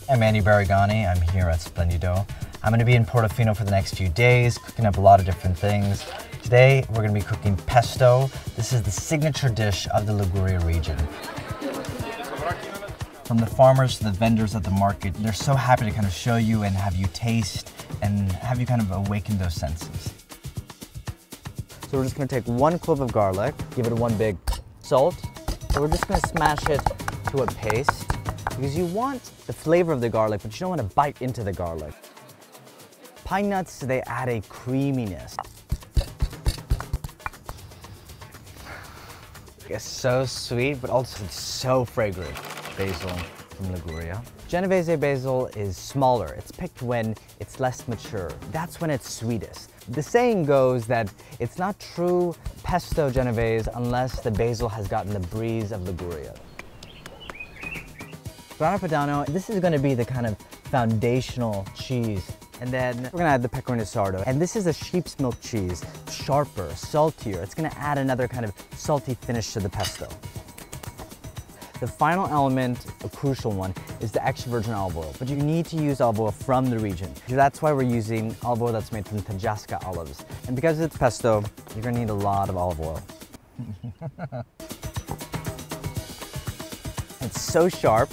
I'm Andy Baraghani. I'm here at Splendido. I'm going to be in Portofino for the next few days, cooking up a lot of different things. Today, we're going to be cooking pesto. This is the signature dish of the Liguria region. From the farmers to the vendors at the market, they're so happy to kind of show you and have you taste and have you kind of awaken those senses. So we're just going to take 1 clove of garlic, give it 1 big salt. So we're just going to smash it to a paste because you want the flavor of the garlic, but you don't want to bite into the garlic. Pine nuts, they add a creaminess. It's so sweet, but also it's so fragrant. Basil from Liguria. Genovese basil is smaller. It's picked when it's less mature. That's when it's sweetest. The saying goes that it's not true pesto Genovese unless the basil has gotten the breeze of Liguria. Grana Padano, this is going to be the kind of foundational cheese. And then we're going to add the pecorino sardo. And this is a sheep's milk cheese, sharper, saltier. It's going to add another kind of salty finish to the pesto. The final element, a crucial one, is the extra virgin olive oil. But you need to use olive oil from the region. That's why we're using olive oil that's made from Tajasca olives. And because it's pesto, you're going to need a lot of olive oil. It's so sharp.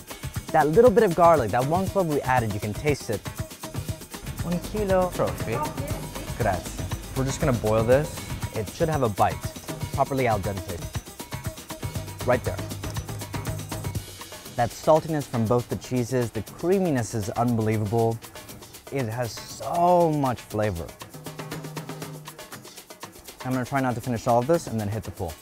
That little bit of garlic, that 1 clove we added, you can taste it. 1 kilo Trofie. Grazie. We're just gonna boil this. It should have a bite, properly al dente. Right there. That saltiness from both the cheeses, the creaminess is unbelievable. It has so much flavor. I'm gonna try not to finish all of this and then hit the pool.